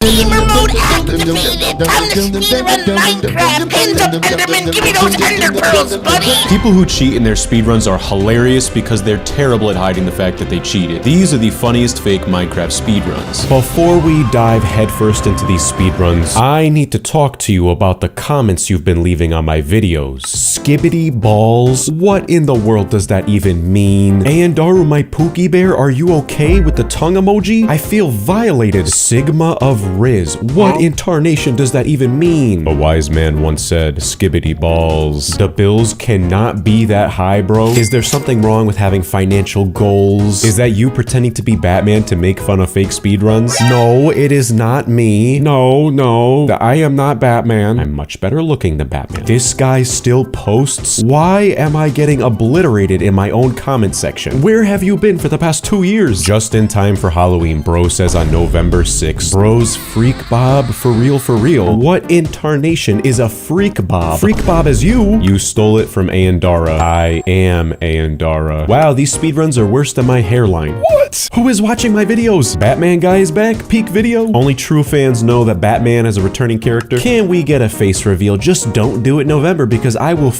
Gamer mode activated. Time to speedrun Minecraft. Hands up, Enderman. Give me those ender pearls, buddy. People who cheat in their speedruns are hilarious because they're terrible at hiding the fact that they cheated. These are the funniest fake Minecraft speedruns. Before we dive headfirst into these speedruns, I need to talk to you about the comments you've been leaving on my videos. Skibbity balls? What in the world does that even mean? Andaru, my Pookie Bear, are you okay with the tongue emoji? I feel violated. Sigma of Riz. What in tarnation does that even mean? A wise man once said, skibbity balls. The bills cannot be that high, bro. Is there something wrong with having financial goals? Is that you pretending to be Batman to make fun of fake speedruns? No, it is not me. No, I am not Batman. I'm much better looking than Batman. This guy still posts? Why am I getting obliterated in my own comment section? Where have you been for the past 2 years? Just in time for Halloween, bro says on November 6th. Bro's Freak Bob, for real, for real. What in tarnation is a Freak Bob? Freak Bob is you. You stole it from Andara. I am Andara. Wow, these speedruns are worse than my hairline. What? Who is watching my videos? Batman guy is back? Peak video? Only true fans know that Batman is a returning character. Can we get a face reveal? Just don't do it November because I will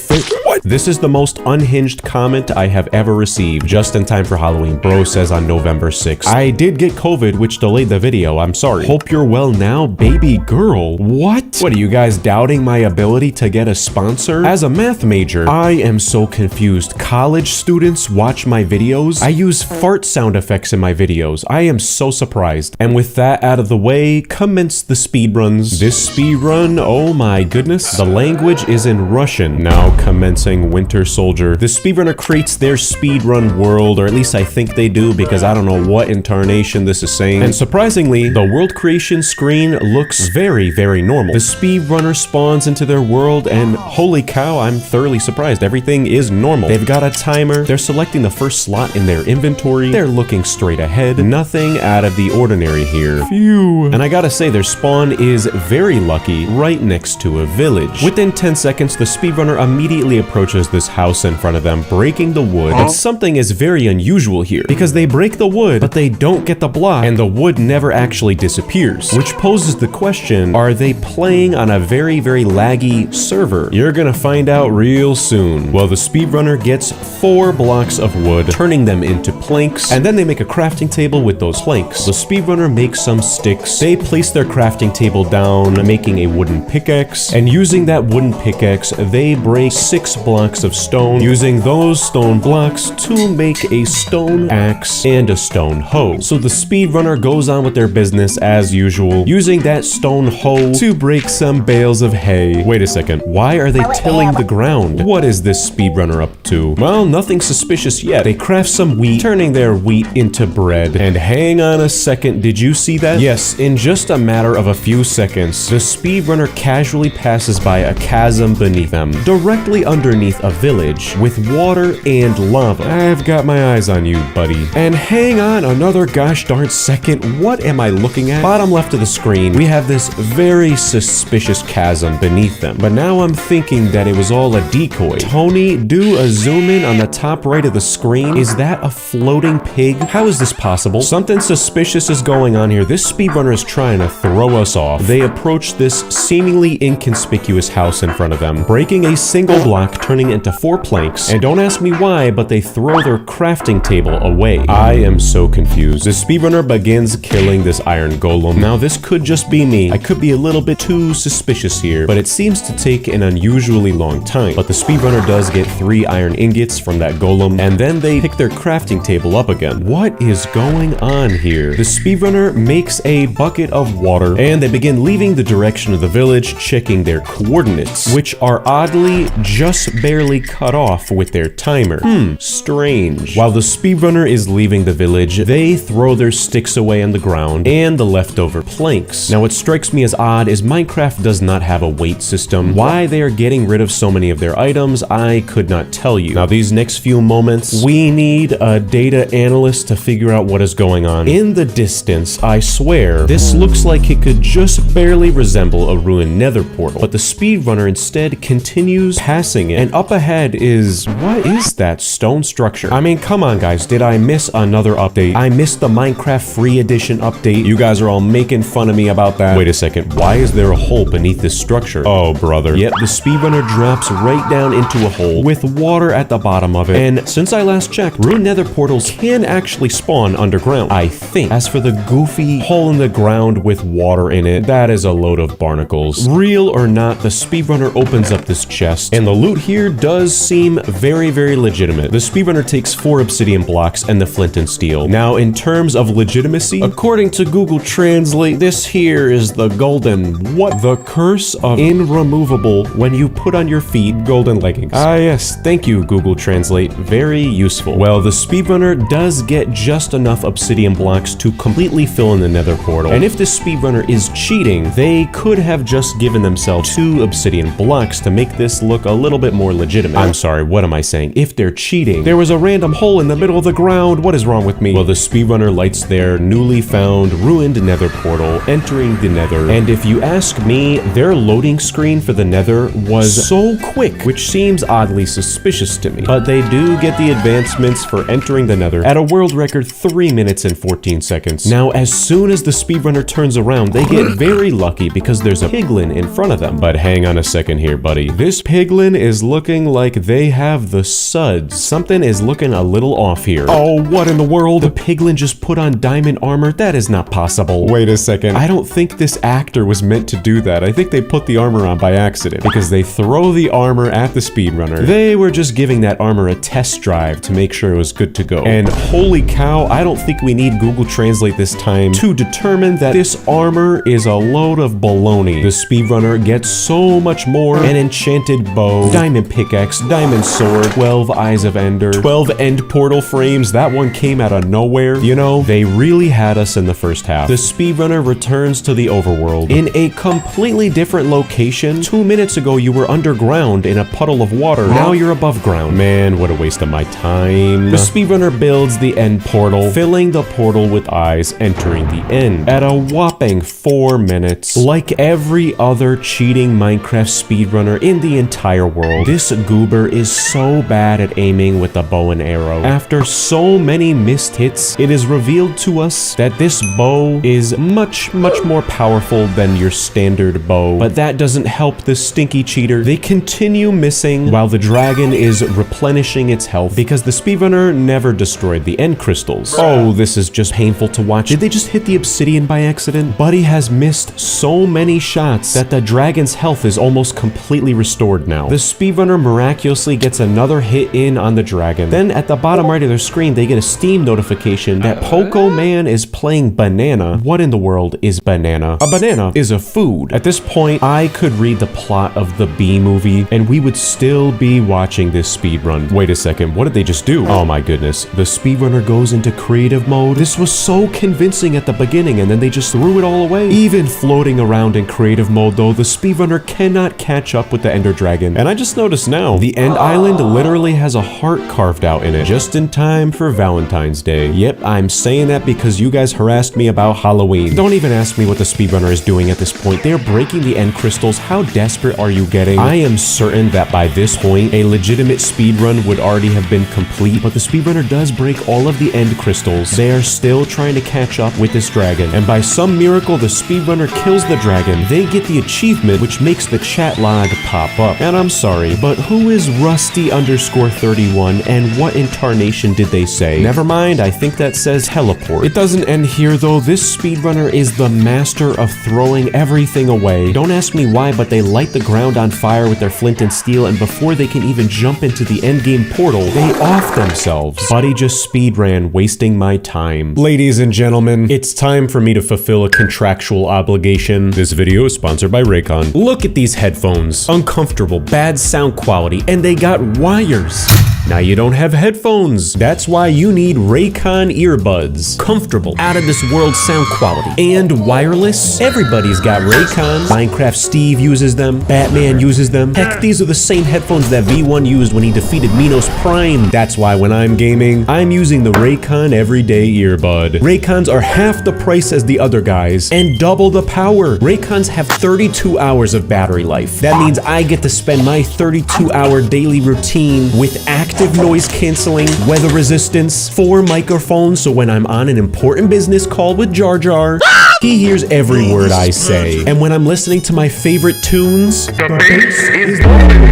What? This is the most unhinged comment I have ever received. Just in time for Halloween, bro says on November 6th. I did get COVID, which delayed the video. I'm sorry. Hope you're well now, baby girl. What? What are you guys doubting my ability to get a sponsor? As a math major, I am so confused. College students watch my videos? I use fart sound effects in my videos. I am so surprised. And with that out of the way, commence the speedruns. This speedrun, oh my goodness. The language is in Russian. Now commencing Winter Soldier. The speedrunner creates their speedrun world, or at least I think they do because I don't know what in tarnation this is saying. And surprisingly, the world creation screen looks very, very normal. The speedrunner spawns into their world and holy cow, I'm thoroughly surprised. Everything is normal. They've got a timer. They're selecting the first slot in their inventory. They're looking straight ahead. Nothing out of the ordinary here. Phew. And I gotta say, their spawn is very lucky, right next to a village. Within 10 seconds, the speedrunner immediately approaches this house in front of them, breaking the wood. But something is very unusual here, because they break the wood, but they don't get the block, and the wood never actually disappears, which poses the question, are they playing on a very, very laggy server? You're gonna find out real soon. Well, the speedrunner gets 4 blocks of wood, turning them into planks, and then they make a crafting table with those planks. The speedrunner makes some sticks. They place their crafting table down, making a wooden pickaxe, and using that wooden pickaxe, they break 6 blocks of stone, using those stone blocks to make a stone axe and a stone hoe. So the speedrunner goes on with their business as usual, using that stone hoe to break some bales of hay. Wait a second, why are they tilling the ground? What is this speedrunner up to? Well, nothing suspicious yet. They craft some wheat, turning their wheat into bread. And hang on a second, did you see that? Yes, in just a matter of a few seconds, the speedrunner casually passes by a chasm beneath them, directly underneath a village with water and lava. I've got my eyes on you, buddy. And hang on another gosh darn second, what am I looking at? Bottom left of the screen, we have this very suspicious chasm beneath them. But now I'm thinking that it was all a decoy. Tony, do a zoom in on the top right of the screen. Is that a floating pig? How is this possible? Something suspicious is going on here. This speedrunner is trying to throw us off. They approach this seemingly inconspicuous house in front of them, breaking a single block, turning it into 4 planks. And don't ask me why, but they throw their crafting table away. I am so confused. The speedrunner begins killing this iron golem. Now this could just be me. I could be a little bit too suspicious here, but it seems to take an unusually long time. But the speedrunner does get 3 iron ingots from that golem, and then they pick their crafting table up again. What is going on here? The speedrunner makes a bucket of water, and they begin leaving the direction of the village, checking their coordinates, which are oddly just barely cut off with their timer. Strange. While the speedrunner is leaving the village, they throw their sticks away on the ground and the leftover planks. Now what strikes me as odd is Minecraft does not have a weight system. Why they are getting rid of so many of their items, I could not tell you. Now these next few moments, we need a data analyst to figure out what is going on. In the distance, I swear, this looks like it could just barely resemble a ruined nether portal, but the speedrunner instead continues passing it, and up ahead is, what is that stone structure? I mean, come on guys, did I miss another update? I missed the Minecraft free edition update. You guys are all making making fun of me about that. Wait a second, why is there a hole beneath this structure? Oh, brother. Yep, the speedrunner drops right down into a hole with water at the bottom of it. And since I last checked, ruined nether portals can actually spawn underground, I think. As for the goofy hole in the ground with water in it, that is a load of barnacles. Real or not, the speedrunner opens up this chest, and the loot here does seem very, very legitimate. The speedrunner takes 4 obsidian blocks and the flint and steel. Now, in terms of legitimacy, according to Google Translate, this here is the golden, what? The curse of irremovable when you put on your feet golden leggings. Ah, yes, thank you, Google Translate. Very useful. Well, the speedrunner does get just enough obsidian blocks to completely fill in the nether portal. And if the speedrunner is cheating, they could have just given themselves 2 obsidian blocks to make this look a little bit more legitimate. I'm sorry, what am I saying? If they're cheating, there was a random hole in the middle of the ground. What is wrong with me? Well, the speedrunner lights their newly found ruined nether portal, entering the nether. And if you ask me, their loading screen for the nether was so quick, which seems oddly suspicious to me. But they do get the advancements for entering the nether at a world record 3 minutes and 14 seconds. Now, as soon as the speedrunner turns around, they get very lucky because there's a piglin in front of them. But hang on a second here, buddy. This piglin is looking like they have the suds. Something is looking a little off here. Oh, what in the world? The piglin just put on diamond armor? That is not possible. Wait a second. I don't think this actor was meant to do that. I think they put the armor on by accident because they throw the armor at the speedrunner. They were just giving that armor a test drive to make sure it was good to go. And holy cow, I don't think we need Google Translate this time to determine that this armor is a load of baloney. The speedrunner gets so much more: an enchanted bow, diamond pickaxe, diamond sword, 12 eyes of ender, 12 end portal frames. That one came out of nowhere. You know, they really had us in the first half. The speedrunner returns to the overworld in a completely different location. 2 minutes ago, you were underground in a puddle of water. Now you're above ground. Man, what a waste of my time. The speedrunner builds the end portal, filling the portal with eyes, entering the end at a whopping 4 minutes. Like every other cheating Minecraft speedrunner in the entire world, this goober is so bad at aiming with the bow and arrow. After so many missed hits, it is revealed to us that this bow is much more powerful than your standard bow. But that doesn't help the stinky cheater. They continue missing while the dragon is replenishing its health because the speedrunner never destroyed the end crystals. Oh, this is just painful to watch. Did they just hit the obsidian by accident? Buddy has missed so many shots that the dragon's health is almost completely restored now. The speedrunner miraculously gets another hit in on the dragon. Then at the bottom right of their screen, they get a Steam notification that Poco Man is playing banana. What in the world is banana? A banana is a food. At this point, I could read the plot of the B movie and we would still be watching this speedrun. Wait a second, what did they just do? Oh my goodness. The speedrunner goes into creative mode. This was so convincing at the beginning and then they just threw it all away. Even floating around in creative mode though, the speedrunner cannot catch up with the ender dragon. And I just noticed now, the end island literally has a heart carved out in it, just in time for Valentine's Day. Yep, I'm saying that because you guys harassed me about Halloween. Don't even ask me what the speedrunner is doing at this point. They're breaking the end crystals. How desperate are you getting? I am certain that by this point, a legitimate speedrun would already have been complete, but the speedrunner does break all of the end crystals. They are still trying to catch up with this dragon, and by some miracle, the speedrunner kills the dragon. They get the achievement, which makes the chat log pop up. And I'm sorry, but who is Rusty_31 and what incarnation did they say? Never mind, I think that says teleport. It doesn't end here though. This speedrunner is the master of throwing everything away. Don't ask me why, but they light the ground on fire with their flint and steel, and before they can even jump into the endgame portal, they off themselves. Buddy just speedran, wasting my time. Ladies and gentlemen, it's time for me to fulfill a contractual obligation. This video is sponsored by Raycon. Look at these headphones. Uncomfortable, bad sound quality, and they got wires. Now you don't have headphones. That's why you need Raycon earbuds. Comfortable, out of this world sound quality, and wireless. Everybody's got Raycon. Minecraft Steve uses them. Batman uses them. Heck, these are the same headphones that V1 used when he defeated Minos Prime. That's why when I'm gaming, I'm using the Raycon Everyday Earbud. Raycons are half the price as the other guys and double the power. Raycons have 32 hours of battery life. That means I get to spend my 32-hour daily routine with active noise canceling, weather resistance, 4 microphones, so when I'm on an important business call with Jar Jar, He hears every word I say, and when I'm listening to my favorite tunes,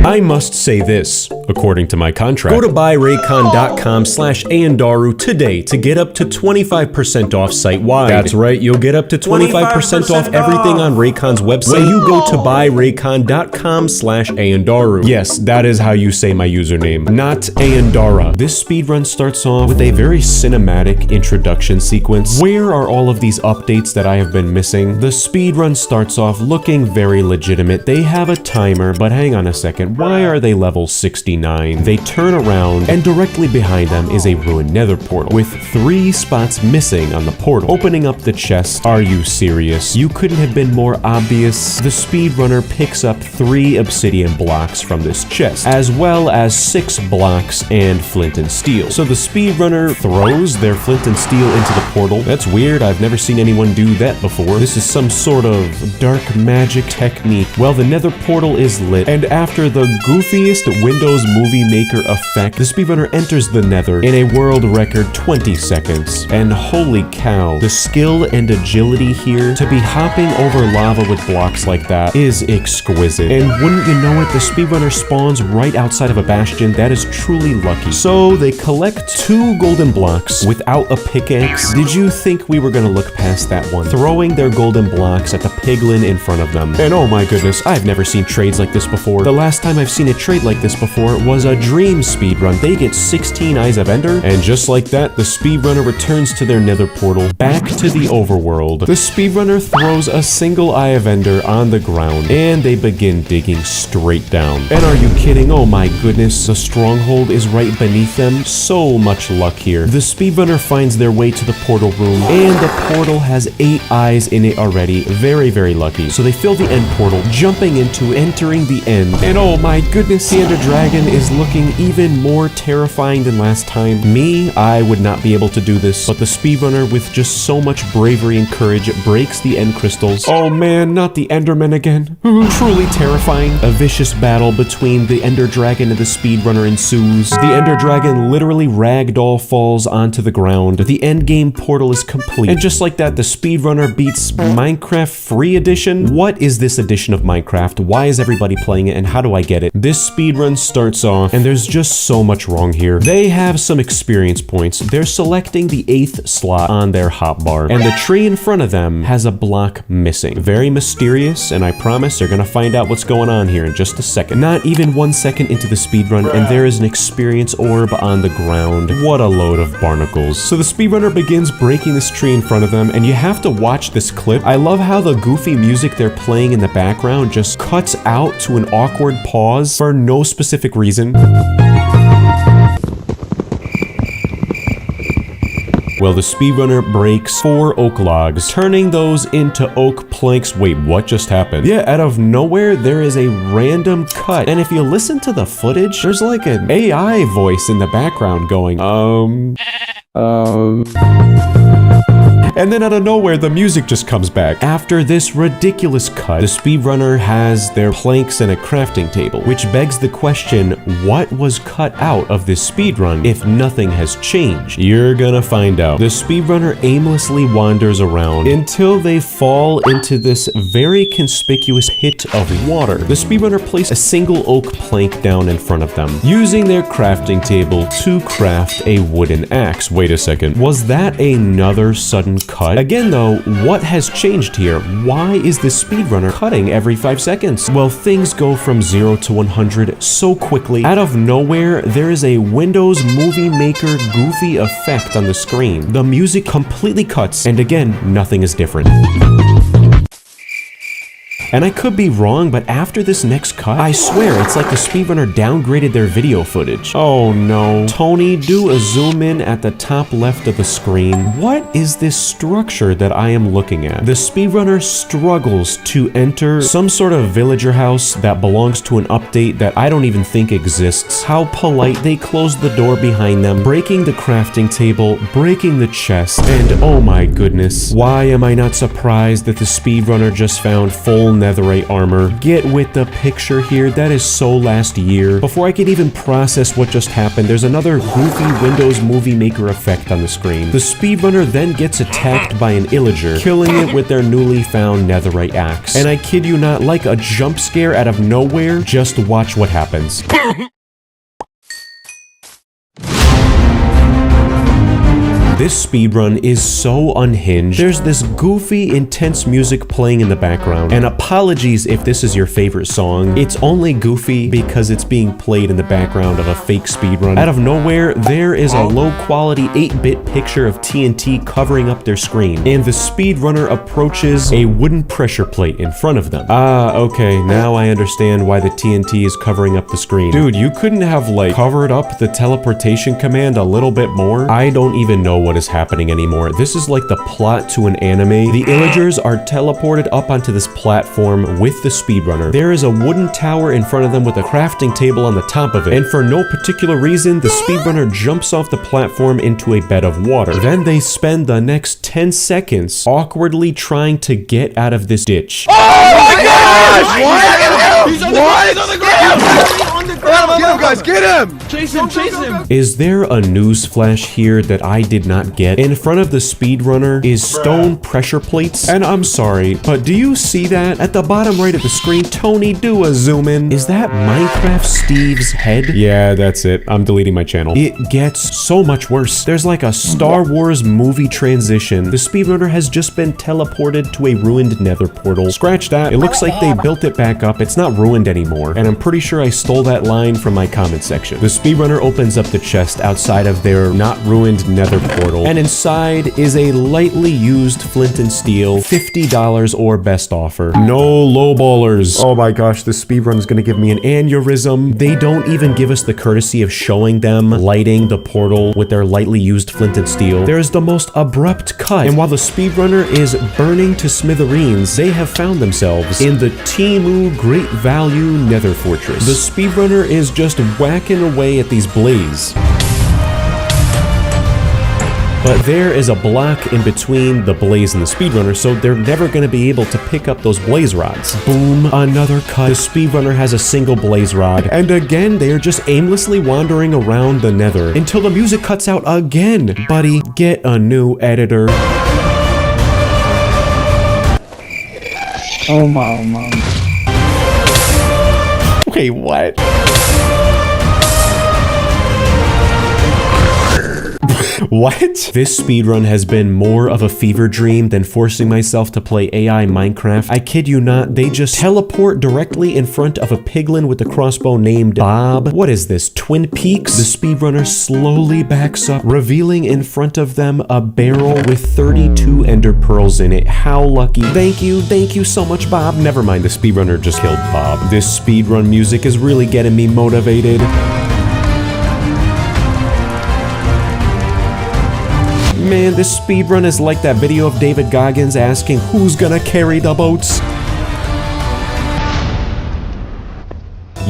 I must say this, according to my contract. Go to buyraycon.com/Andaru today to get up to 25% off site-wide. That's right, you'll get up to 25% off everything on Raycon's website when you go to buyraycon.com/Andaru. Yes, that is how you say my username, not Andara. This speedrun starts off with a very cinematic introduction sequence. Where are all of these updates that I have been missing? The speedrun starts off looking very legitimate. They have a timer, but hang on a second, why are they level 69? They turn around, and directly behind them is a ruined nether portal, with 3 spots missing on the portal. Opening up the chest, are you serious? You couldn't have been more obvious. The speedrunner picks up 3 obsidian blocks from this chest, as well as 6 blocks and flint and steel. So the speedrunner throws their flint and steel into the portal. That's weird, I've never seen anyone do that before. This is some sort of dark magic technique. Well, the nether portal is lit, and after the goofiest Windows Movie Maker effect, the speedrunner enters the nether in a world record 20 seconds. And holy cow, the skill and agility here to be hopping over lava with blocks like that is exquisite. And wouldn't you know it, the speedrunner spawns right outside of a bastion. That is truly lucky. So they collect 2 golden blocks without a pickaxe. Did you think we were gonna look past that one? Throwing their golden blocks at the piglin in front of them. And oh my goodness, I've never seen trades like this before. The last time I've seen a trade like this before was a dream speedrun. They get 16 Eyes of Ender, and just like that, the speedrunner returns to their nether portal, back to the overworld. The speedrunner throws a single Eye of Ender on the ground, and they begin digging straight down. And are you kidding? Oh my goodness, the stronghold is right beneath them. So much luck here. The speedrunner finds their way to the portal room, and the portal has 8 eyes in it already. Very, very lucky. So they fill the end portal, jumping into entering the end. And oh my goodness, the Ender Dragon is looking even more terrifying than last time. Me, I would not be able to do this, but the speedrunner, with just so much bravery and courage, breaks the end crystals. Oh man, not the Enderman again. Truly terrifying. A vicious battle between the Ender Dragon and the speedrunner ensues. The Ender Dragon literally ragdoll falls onto the ground. The endgame portal is complete. And just like that, the speedrunner beats Minecraft Free Edition. What is this edition of Minecraft? Why is everybody playing it, and how do I get it? This speedrun starts off, and there's just so much wrong here. They have some experience points. They're selecting the 8th slot on their hotbar, and the tree in front of them has a block missing. Very mysterious, and I promise you're gonna find out what's going on here in just a second. Not even 1 second into the speedrun, and there is an experience orb on the ground. What a load of barnacles. So the speedrunner begins breaking this tree in front of them, and you have to watch this clip. I love how the goofy music they're playing in the background just cuts out to an awkward pause for no specific reason. Well, the speedrunner breaks 4 oak logs, turning those into oak planks. Wait, what just happened? Yeah, out of nowhere, there is a random cut. And if you listen to the footage, there's like an AI voice in the background going, And then out of nowhere, the music just comes back. After this ridiculous cut, the speedrunner has their planks and a crafting table, which begs the question, what was cut out of this speedrun if nothing has changed? You're gonna find out. The speedrunner aimlessly wanders around until they fall into this very conspicuous pit of water. The speedrunner placed a single oak plank down in front of them, using their crafting table to craft a wooden axe. Wait a second, was that another sudden cut? Again though, what has changed here? Why is this speedrunner cutting every 5 seconds? Well, things go from 0 to 100 so quickly. Out of nowhere, there is a Windows Movie Maker goofy effect on the screen. The music completely cuts, and again, nothing is different. And I could be wrong, but after this next cut, I swear it's like the speedrunner downgraded their video footage. Oh no. Tony, do a zoom in at the top left of the screen. What is this structure that I am looking at? The speedrunner struggles to enter some sort of villager house that belongs to an update that I don't even think exists. How polite. They close the door behind them, breaking the crafting table, breaking the chest, and oh my goodness, why am I not surprised that the speedrunner just found full netherite armor. Get with the picture here. That is so last year. Before I could even process what just happened, there's another goofy Windows Movie Maker effect on the screen. The speedrunner then gets attacked by an illager, killing it with their newly found netherite axe. And I kid you not, like a jump scare out of nowhere, just watch what happens. This speedrun is so unhinged. There's this goofy, intense music playing in the background. And apologies if this is your favorite song. It's only goofy because it's being played in the background of a fake speedrun. Out of nowhere, there is a low-quality 8-bit picture of TNT covering up their screen. And the speedrunner approaches a wooden pressure plate in front of them. Ah, okay, now I understand why the TNT is covering up the screen. Dude, you couldn't have, like, covered up the teleportation command a little bit more? I don't even know what is happening anymore. This is like the plot to an anime. The illagers are teleported up onto this platform with the speedrunner. There is a wooden tower in front of them with a crafting table on the top of it. And for no particular reason, the speedrunner jumps off the platform into a bed of water. Then they spend the next 10 seconds awkwardly trying to get out of this ditch. Oh my gosh! What? He's on the ground! He's on the ground! He's on the ground! Get him, guys! Get him! Chase him! Chase him! Is there a news flash here that I did not get? In front of the speedrunner is stone pressure plates. And I'm sorry, but do you see that? At the bottom right of the screen, Tony, do a zoom in. Is that Minecraft Steve's head? Yeah, that's it. I'm deleting my channel. It gets so much worse. There's like a Star Wars movie transition. The speedrunner has just been teleported to a ruined nether portal. Scratch that. It looks like they built it back up. It's not ruined anymore. And I'm pretty sure I stole that line from my comment section. The speedrunner opens up the chest outside of their not ruined nether portal. And inside is a lightly used flint and steel, $50 or best offer. No lowballers. Oh my gosh, this speedrun is gonna give me an aneurysm. They don't even give us the courtesy of showing them lighting the portal with their lightly used flint and steel. There's the most abrupt cut. And while the speedrunner is burning to smithereens, they have found themselves in the Temu Great Value Nether Fortress. The speedrunner is just whacking away at these blazes. But there is a block in between the blaze and the speedrunner, so they're never going to be able to pick up those blaze rods. Boom, another cut. The speedrunner has a single blaze rod. And again, they are just aimlessly wandering around the nether until the music cuts out again. Buddy, get a new editor. Oh my mom. Wait, what? What? This speedrun has been more of a fever dream than forcing myself to play AI Minecraft. I kid you not, they just teleport directly in front of a piglin with a crossbow named Bob. What is this, Twin Peaks? The speedrunner slowly backs up, revealing in front of them a barrel with 32 ender pearls in it. How lucky. Thank you so much, Bob. Never mind, the speedrunner just killed Bob. This speedrun music is really getting me motivated. Man, this speedrun is like that video of David Goggins asking who's gonna carry the boats.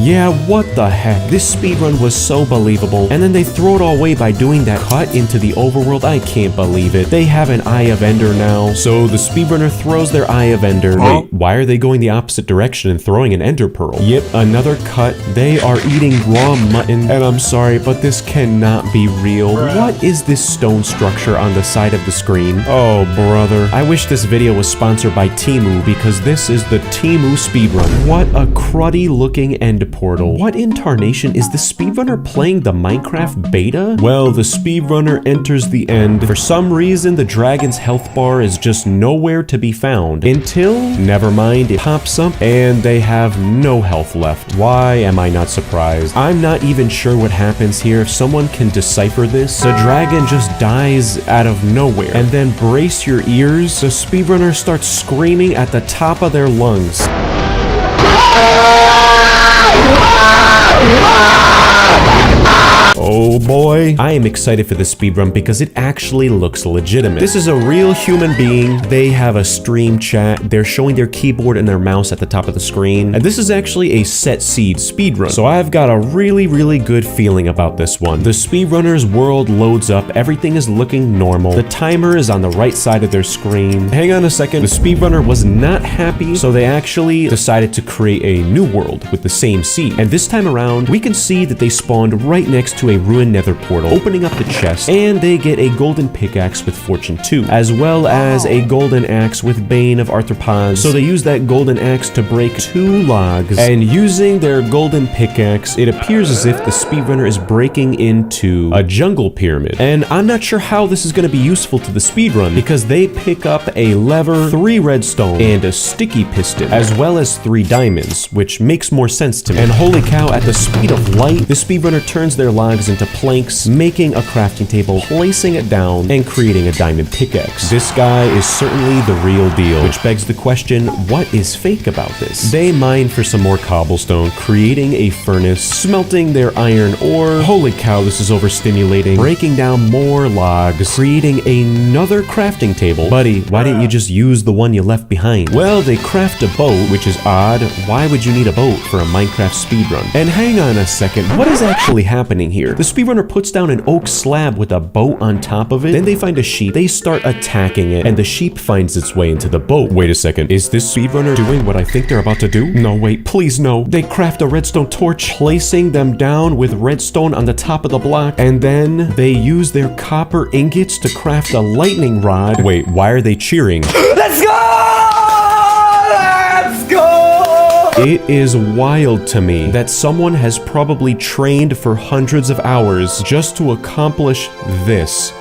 Yeah, what the heck? This speedrun was so believable, and then they throw it all away by doing that cut into the overworld. I can't believe it. They have an Eye of Ender now, so the speedrunner throws their Eye of Ender. Wait, why are they going the opposite direction and throwing an Ender Pearl? Yep, another cut. They are eating raw mutton, and I'm sorry, but this cannot be real. What is this stone structure on the side of the screen? Oh, brother. I wish this video was sponsored by Temu, because this is the Temu speedrun. What a cruddy looking end portal. What incarnation is the speedrunner playing? The Minecraft beta? Well, the speedrunner enters the end. For some reason, the dragon's health bar is just nowhere to be found until, never mind, it pops up and they have no health left. Why am I not surprised? I'm not even sure what happens here. If someone can decipher this, the dragon just dies out of nowhere. And then brace your ears, the speedrunner starts screaming at the top of their lungs. Oh boy. I am excited for this speedrun because it actually looks legitimate. This is a real human being. They have a stream chat. They're showing their keyboard and their mouse at the top of the screen. And this is actually a set seed speedrun. So I've got a really good feeling about this one. The speedrunner's world loads up. Everything is looking normal. The timer is on the right side of their screen. Hang on a second. The speedrunner was not happy, so they actually decided to create a new world with the same seed. And this time around, we can see that they spawned right next to a ruined nether portal, opening up the chest, and they get a golden pickaxe with Fortune 2, as well as a golden axe with Bane of Arthropods. So they use that golden axe to break 2 logs, and using their golden pickaxe, it appears as if the speedrunner is breaking into a jungle pyramid. And I'm not sure how this is going to be useful to the speedrun, because they pick up a lever, 3 redstone, and a sticky piston, as well as 3 diamonds, which makes more sense to me. And holy cow, at the speed of light, the speedrunner turns their logs into planks, making a crafting table, placing it down, and creating a diamond pickaxe. This guy is certainly the real deal, which begs the question, what is fake about this? They mine for some more cobblestone, creating a furnace, smelting their iron ore. Holy cow, this is overstimulating. Breaking down more logs, creating another crafting table. Buddy, why didn't you just use the one you left behind? Well, they craft a boat, which is odd. Why would you need a boat for a Minecraft speedrun? And hang on a second, what is actually happening here? The speedrunner puts down an oak slab with a boat on top of it. Then they find a sheep. They start attacking it, and the sheep finds its way into the boat. Wait a second, is this speedrunner doing what I think they're about to do? No, wait, please no. They craft a redstone torch, placing them down with redstone on the top of the block, and then they use their copper ingots to craft a lightning rod. Wait, why are they cheering? Let's go! Let's go! It is wild to me that someone has probably trained for hundreds of hours just to accomplish this.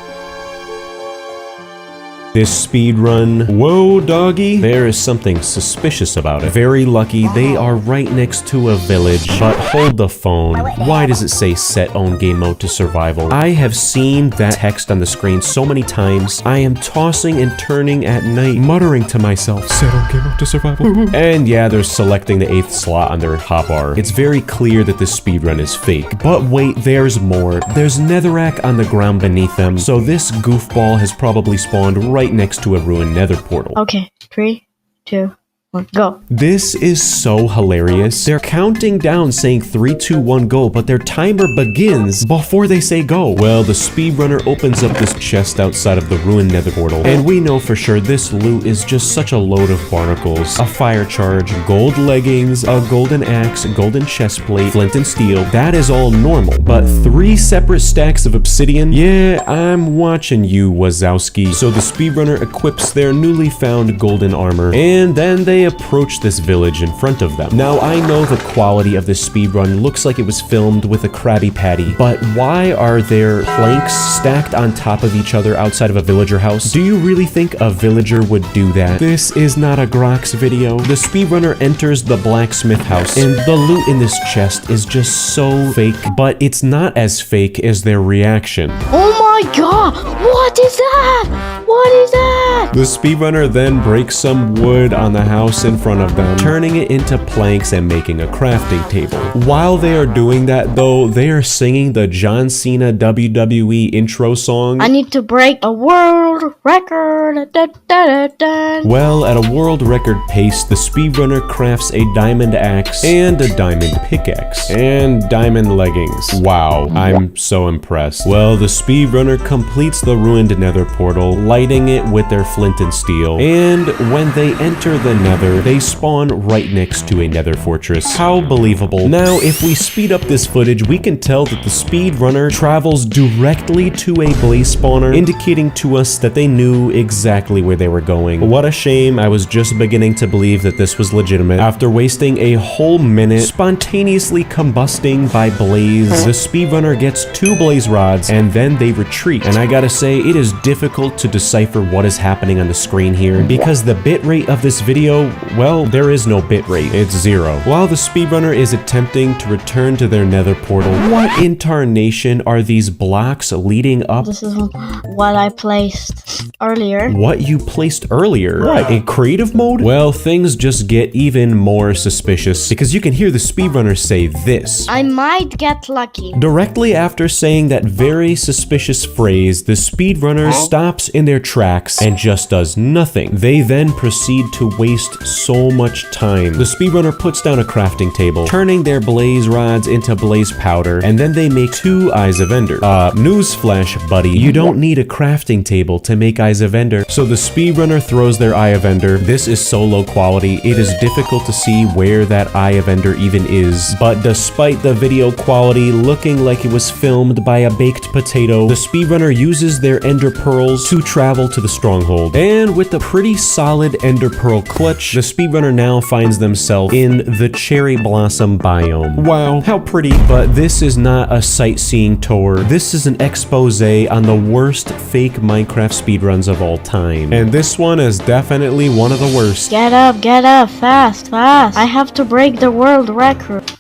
This speedrun. Whoa, doggy. There is something suspicious about it. Very lucky they are right next to a village, but hold the phone. Why does it say set own game mode to survival? I have seen that text on the screen so many times. I am tossing and turning at night, muttering to myself, set own game mode to survival. And yeah, they're selecting the 8th slot on their hotbar. It's very clear that this speedrun is fake. But wait, there's more. There's netherrack on the ground beneath them, so this goofball has probably spawned right next to a ruined nether portal. Okay, 3, 2, 1, go. This is so hilarious. They're counting down saying 3, 2, 1, go, but their timer begins before they say go. Well, the speedrunner opens up this chest outside of the ruined nether portal, and we know for sure this loot is just such a load of barnacles, a fire charge, gold leggings, a golden axe, golden chest plate, flint and steel. That is all normal, but 3 separate stacks of obsidian? Yeah, I'm watching you, Wazowski. So the speedrunner equips their newly found golden armor, and then they approach this village in front of them. Now, I know the quality of this speedrun looks like it was filmed with a Krabby Patty, but why are there planks stacked on top of each other outside of a villager house? Do you really think a villager would do that? This is not a Grox video. The speedrunner enters the blacksmith house, and the loot in this chest is just so fake, but it's not as fake as their reaction. Oh my god! What is that? What is that? The speedrunner then breaks some wood on the house in front of them, turning it into planks and making a crafting table. While they are doing that though, they are singing the John Cena WWE intro song. I need to break a world record. Da, da, da, da. Well, at a world record pace, the speedrunner crafts a diamond axe and a diamond pickaxe and diamond leggings. Wow, I'm so impressed. Well, the speedrunner completes the ruined nether portal, lighting it with their flint and steel, and when they enter the nether, they spawn right next to a nether fortress. How believable. Now, if we speed up this footage, we can tell that the speedrunner travels directly to a blaze spawner, indicating to us that they knew exactly where they were going. What a shame. I was just beginning to believe that this was legitimate. After wasting a whole minute spontaneously combusting by blaze, the speedrunner gets 2 blaze rods, and then they retreat. And I gotta say, it is difficult to decide decipher what is happening on the screen here, because the bitrate of this video, well, there is no bitrate. It's 0. While the speedrunner is attempting to return to their nether portal, what in tarnation are these blocks leading up? This is what I placed earlier. What you placed earlier? What, in creative mode? Well, things just get even more suspicious, because you can hear the speedrunner say this. I might get lucky. Directly after saying that very suspicious phrase, the speedrunner stops in their tracks and just does nothing. They then proceed to waste so much time. The speedrunner puts down a crafting table, turning their blaze rods into blaze powder, and then they make 2 eyes of ender. Newsflash, buddy, you don't need a crafting table to make eyes of ender. So the speedrunner throws their eye of ender. This is so low quality, it is difficult to see where that eye of ender even is. But despite the video quality looking like it was filmed by a baked potato, the speedrunner uses their ender pearls to travel to the stronghold. And with a pretty solid ender pearl clutch, the speedrunner now finds themselves in the cherry blossom biome. Wow, how pretty. But this is not a sightseeing tour. This is an expose on the worst fake Minecraft speedruns of all time. And this one is definitely one of the worst. Get up, fast, fast. I have to break the world record.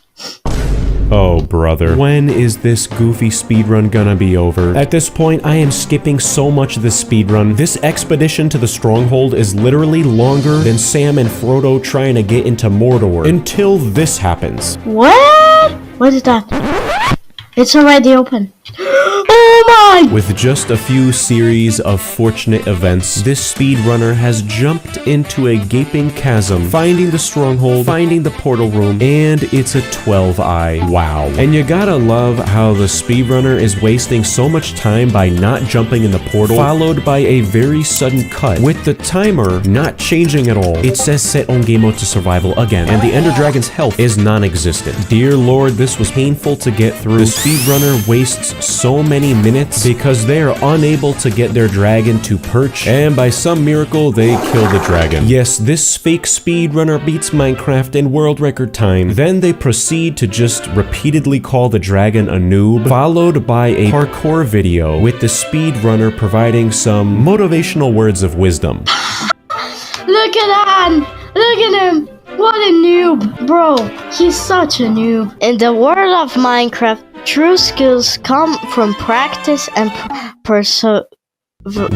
Oh, brother. When is this goofy speedrun gonna be over? At this point, I am skipping so much of the speedrun. This expedition to the stronghold is literally longer than Sam and Frodo trying to get into Mordor. Until this happens. What? What is that? It's already open. Oh my! With just a few series of fortunate events, this speedrunner has jumped into a gaping chasm, finding the stronghold, finding the portal room, and it's a 12-eye. Wow. And you gotta love how the speedrunner is wasting so much time by not jumping in the portal, followed by a very sudden cut, with the timer not changing at all. It says set on game mode to survival again, and the Ender Dragon's health is non-existent. Dear Lord, this was painful to get through. The speedrunner wastes so many minutes because they are unable to get their dragon to perch, and by some miracle they kill the dragon. Yes, this fake speedrunner beats Minecraft in world record time. Then they proceed to just repeatedly call the dragon a noob, followed by a parkour video with the speedrunner providing some motivational words of wisdom. Look at that! Look at him! What a noob! Bro, he's such a noob. In the world of Minecraft, true skills come from practice and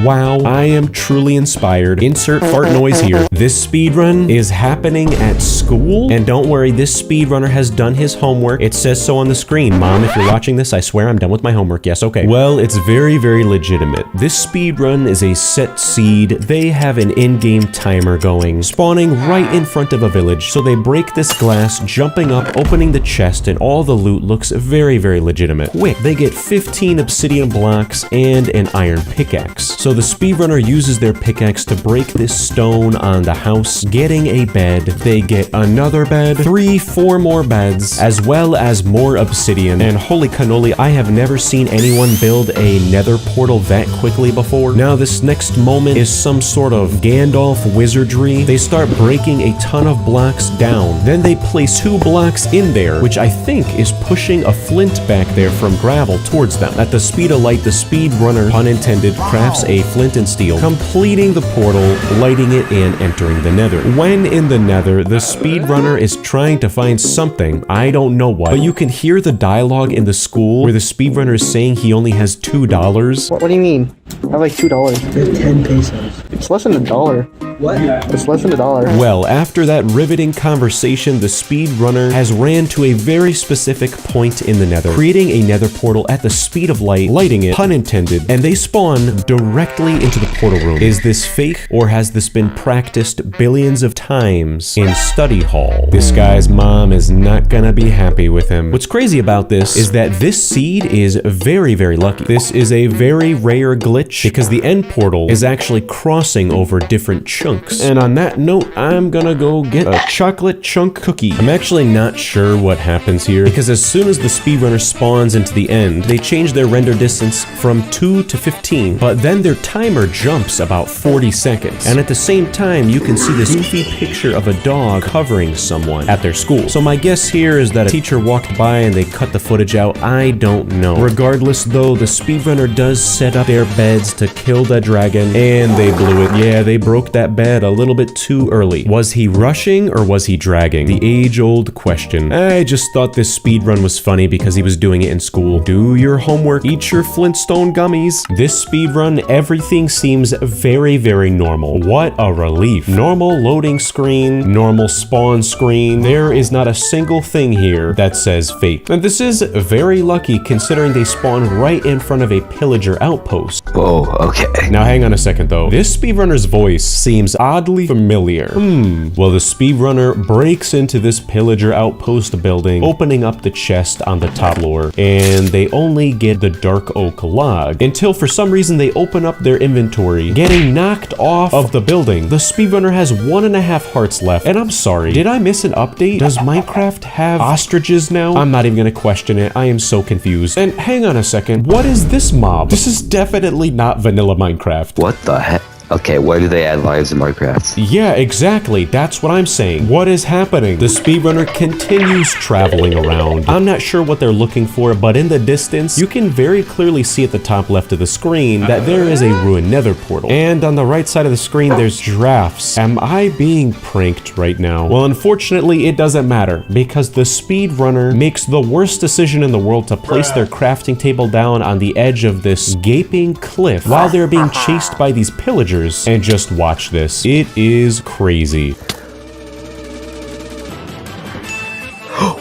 Wow, I am truly inspired. Insert fart noise here. This speedrun is happening at school, and don't worry, this speedrunner has done his homework. It says so on the screen. Mom, if you're watching this, I swear I'm done with my homework. Yes, okay. Well, it's very, very legitimate. This speedrun is a set seed. They have an in-game timer going, spawning right in front of a village. So they break this glass, jumping up, opening the chest, and all the loot looks very, very legitimate. Quick, they get 15 obsidian blocks and an iron pickaxe. So the speedrunner uses their pickaxe to break this stone on the house, getting a bed. They get another bed, 4 more beds, as well as more obsidian. And holy cannoli, I have never seen anyone build a nether portal that quickly before. Now this next moment is some sort of Gandalf wizardry. They start breaking a ton of blocks down. Then they place 2 blocks in there, which I think is pushing a flint back there from gravel towards them. At the speed of light, the speedrunner, pun intended, crafts a flint and steel, completing the portal, lighting it, and entering the nether. When in the nether, the speedrunner is trying to find something, I don't know what, but you can hear the dialogue in the school where the speedrunner is saying he only has $2. What do you mean? I have like $2. 10 pesos. It's less than $1. What? It's less than $1. Well, after that riveting conversation, the speedrunner has ran to a very specific point in the nether, creating a nether portal at the speed of light, lighting it, pun intended, and they spawn directly into the portal room. Is this fake, or has this been practiced billions of times in study hall? This guy's mom is not gonna be happy with him. What's crazy about this is that this seed is very, very lucky. This is a very rare glitch because the end portal is actually cross fussing over different chunks. And on that note, I'm gonna go get a chocolate chunk cookie. I'm actually not sure what happens here, because as soon as the speedrunner spawns into the end, they change their render distance from 2 to 15, but then their timer jumps about 40 seconds. And at the same time, you can see this goofy picture of a dog covering someone at their school. So my guess here is that a teacher walked by and they cut the footage out. I don't know. Regardless though, the speedrunner does set up their beds to kill the dragon, and they blew it. Yeah, they broke that bed a little bit too early. Was he rushing or was he dragging? The age-old question. I just thought this speedrun was funny because he was doing it in school. Do your homework, eat your Flintstone gummies. This speedrun, everything seems very, very normal. What a relief. Normal loading screen, normal spawn screen. There is not a single thing here that says fake. And this is very lucky considering they spawn right in front of a pillager outpost. Whoa, okay. Now hang on a second though. This speedrunner's voice seems oddly familiar. Well, the speedrunner breaks into this pillager outpost building, opening up the chest on the top floor, and they only get the dark oak log until for some reason they open up their inventory, getting knocked off of the building. The speedrunner has 1.5 hearts left, and I'm sorry, did I miss an update? Does Minecraft have ostriches now? I'm not even gonna question it. I am so confused. And hang on a second, what is this mob? This is definitely not vanilla Minecraft. What the heck? Okay, why do they add lives in Minecraft? Yeah, exactly. That's what I'm saying. What is happening? The speedrunner continues traveling around. I'm not sure what they're looking for, but in the distance, you can very clearly see at the top left of the screen that there is a ruined nether portal. And on the right side of the screen, there's giraffes. Am I being pranked right now? Well, unfortunately, it doesn't matter because the speedrunner makes the worst decision in the world to place their crafting table down on the edge of this gaping cliff while they're being chased by these pillagers. And just watch this. It is crazy.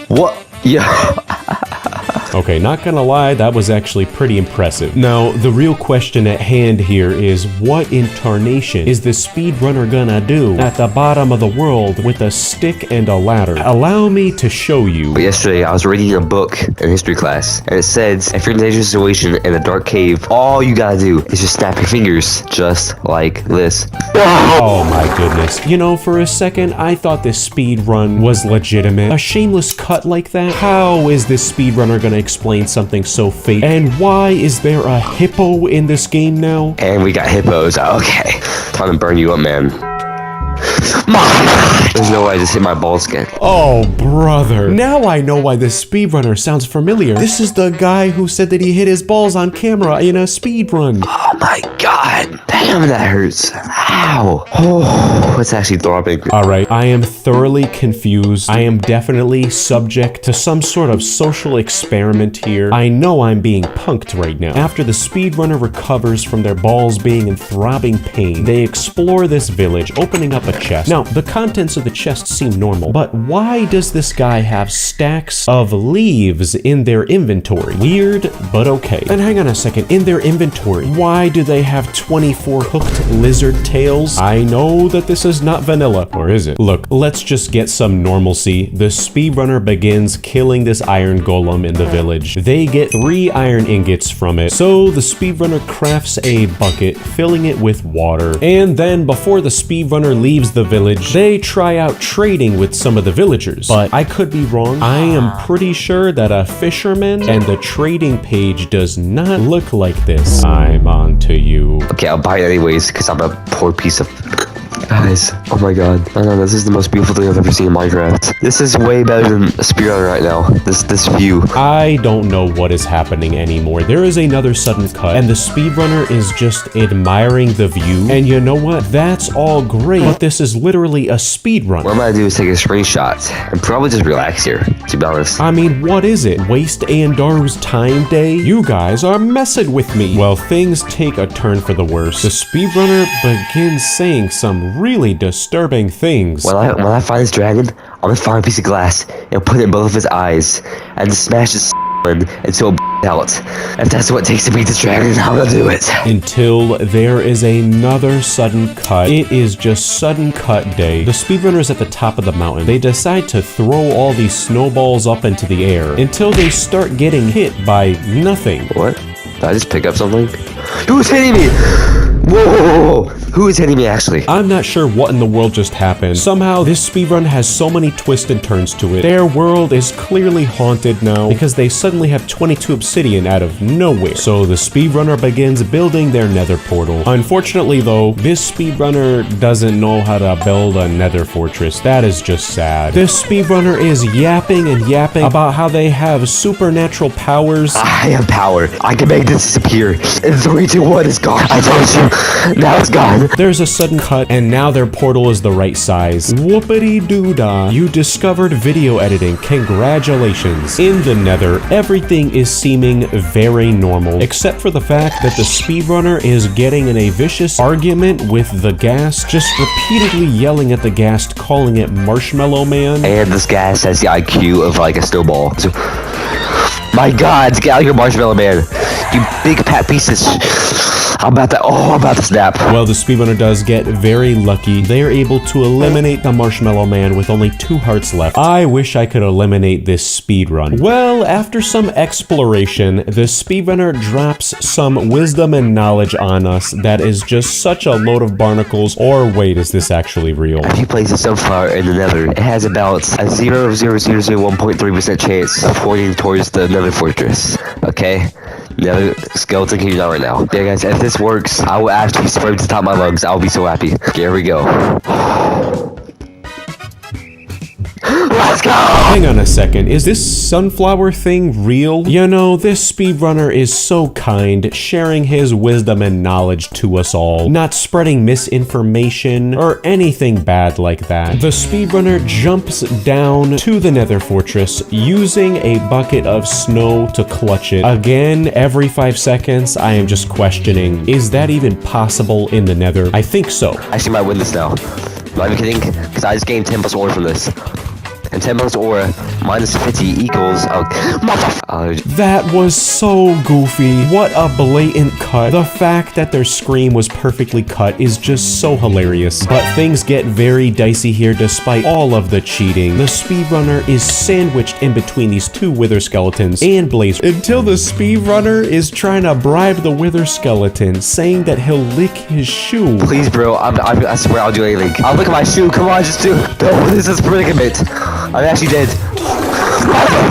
What? Yeah. Okay, not gonna lie, that was actually pretty impressive. Now, the real question at hand here is what in tarnation is the speedrunner gonna do at the bottom of the world with a stick and a ladder? Allow me to show you. But yesterday, I was reading a book in history class, and it says, if you're in a dangerous situation in a dark cave, all you gotta do is just snap your fingers, just like this. Oh my goodness. You know, for a second, I thought this speedrun was legitimate. A shameless cut like that? How is this speedrunner gonna explain something so fake? And why is there a hippo in this game now? And we got hippos. Okay. Time to burn you up, man. There's no way I just hit my balls again. Oh, brother. Now I know why this speedrunner sounds familiar. This is the guy who said that he hit his balls on camera in a speedrun. Oh my god. Damn, that hurts. Ow. Oh, it's actually throbbing. Alright, I am thoroughly confused. I am definitely subject to some sort of social experiment here. I know I'm being punked right now. After the speedrunner recovers from their balls being in throbbing pain, they explore this village, opening up a chest. Now, the contents of the chest seem normal, but why does this guy have stacks of leaves in their inventory? Weird, but okay. And hang on a second, in their inventory, why do they have 24 cooked lizard tails? I know that this is not vanilla, or is it? Look, let's just get some normalcy. The speedrunner begins killing this iron golem in the village. They get 3 iron ingots from it, so the speedrunner crafts a bucket, filling it with water. And then before the speedrunner leaves the village, they try out trading with some of the villagers. But I could be wrong. I am pretty sure that a fisherman and the trading page does not look like this. I'm on to you. Okay, I'll buy it anyways, because I'm a poor piece of... Guys, oh my god. I know, this is the most beautiful thing I've ever seen in Minecraft. This is way better than a speedrun right now. This view. I don't know what is happening anymore. There is another sudden cut, and the speedrunner is just admiring the view. And you know what? That's all great, but this is literally a speedrun. What I'm gonna do is take a screenshot and probably just relax here, to be honest. I mean, what is it? Waste Andaru's time day? You guys are messing with me. Well, things take a turn for the worse. The speedrunner begins saying some really disturbing things. When I find this dragon, I'm gonna find a piece of glass and put it in both of his eyes and smash his until out. If that's what it takes to beat this dragon, I'm gonna do it. Until there is another sudden cut. It is just sudden cut day. The speedrunner's at the top of the mountain. They decide to throw all these snowballs up into the air until they start getting hit by nothing. What? Did I just pick up something? Who's hitting me? Whoa! Who is hitting me actually? I'm not sure what in the world just happened. Somehow, this speedrun has so many twists and turns to it. Their world is clearly haunted now because they suddenly have 22 obsidian out of nowhere. So the speedrunner begins building their nether portal. Unfortunately though, this speedrunner doesn't know how to build a nether fortress. That is just sad. This speedrunner is yapping and yapping about how they have supernatural powers. I have power. I can make this disappear. In 3, 2, 1, it's gone. I told you. Now it's gone. There's a sudden cut, and now their portal is the right size. Whoopity-doo-dah. You discovered video editing. Congratulations. In the nether, everything is seeming very normal, except for the fact that the speedrunner is getting in a vicious argument with the ghast, just repeatedly yelling at the ghast, calling it Marshmallow Man. And this guy has the IQ of like a snowball. So, my God, get out of here, Marshmallow Man. You big fat pieces. I'm about to snap. Well, the speedrunner does get very lucky. They are able to eliminate the Marshmallow Man with only 2 hearts left. I wish I could eliminate this speedrun. Well, after some exploration, the speedrunner drops some wisdom and knowledge on us that is just such a load of barnacles. Or wait, is this actually real? If you place a sunflower in the nether, it has about a 0.00001.3% chance of pointing towards the nether fortress. Okay? Nether skeleton can you right now. Yeah, guys, if this works, I will actually spray to the top of my lungs. I'll be so happy. Okay, here we go. Let's go! Hang on a second, is this sunflower thing real? You know, this speedrunner is so kind, sharing his wisdom and knowledge to us all, not spreading misinformation or anything bad like that. The speedrunner jumps down to the nether fortress using a bucket of snow to clutch it. Again, every 5 seconds, I am just questioning, is that even possible in the nether? I think so. I actually might win this now. Not even kidding, because I just gained 10 plus ore from this. And 10 plus ore minus 50 equals... That was so goofy. What a blatant cut. The fact that their scream was perfectly cut is just so hilarious. But things get very dicey here despite all of the cheating. The speedrunner is sandwiched in between these 2 wither skeletons and Blaze until the speedrunner is trying to bribe the wither skeleton, saying that he'll lick his shoe. Please, bro, I swear I'll do anything. I'll look at my shoe. Come on, just do it. No, this is predicament. I'm actually dead.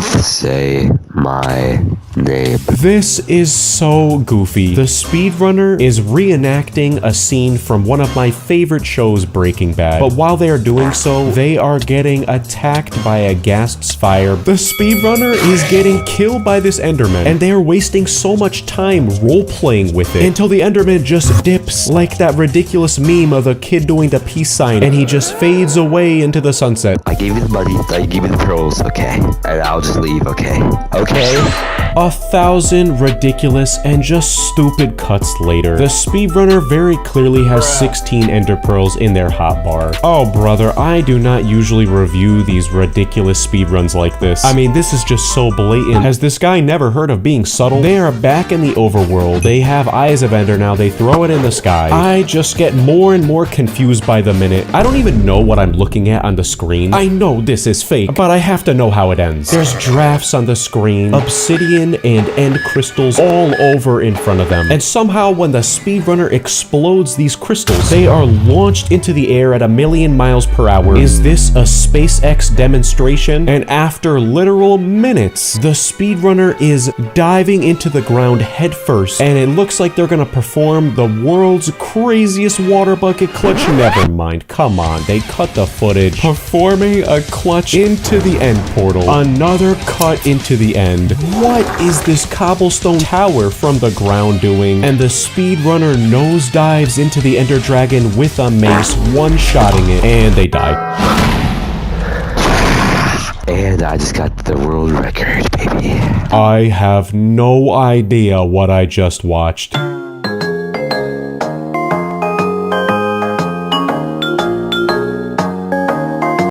Say my name. This is so goofy. The speedrunner is reenacting a scene from one of my favorite shows, Breaking Bad. But while they are doing so, they are getting attacked by a ghast's fire. The speedrunner is getting killed by this Enderman, and they are wasting so much time role-playing with it until the Enderman just dips like that ridiculous meme of the kid doing the peace sign, and he just fades away into the sunset. I gave you the money, I gave you the pearls, okay? And I'll just leave, okay? Okay? 1,000 ridiculous and just stupid cuts later, the speedrunner very clearly has 16 ender pearls in their hotbar. Oh brother, I do not usually review these ridiculous speedruns like this. I mean, this is just so blatant. Has this guy never heard of being subtle? They are back in the overworld. They have eyes of ender now. They throw it in the sky. I just get more and more confused by the minute. I don't even know what I'm looking at on the screen. I know this is fake, but I have to know how it ends. There's drafts on the screen, obsidian and end crystals all over in front of them. And somehow when the speedrunner explodes these crystals, they are launched into the air at 1,000,000 miles per hour. Is this a SpaceX demonstration? And after literal minutes, the speedrunner is diving into the ground head first, and it looks like they're gonna perform the world's craziest water bucket clutch. Never mind, come on, they cut the footage. Performing a clutch into the end portal. Another cut into the end. What is this cobblestone tower from the ground doing? And the speedrunner nosedives into the Ender Dragon with a mace, one-shotting it, and they die. And I just got the world record, baby. I have no idea what I just watched.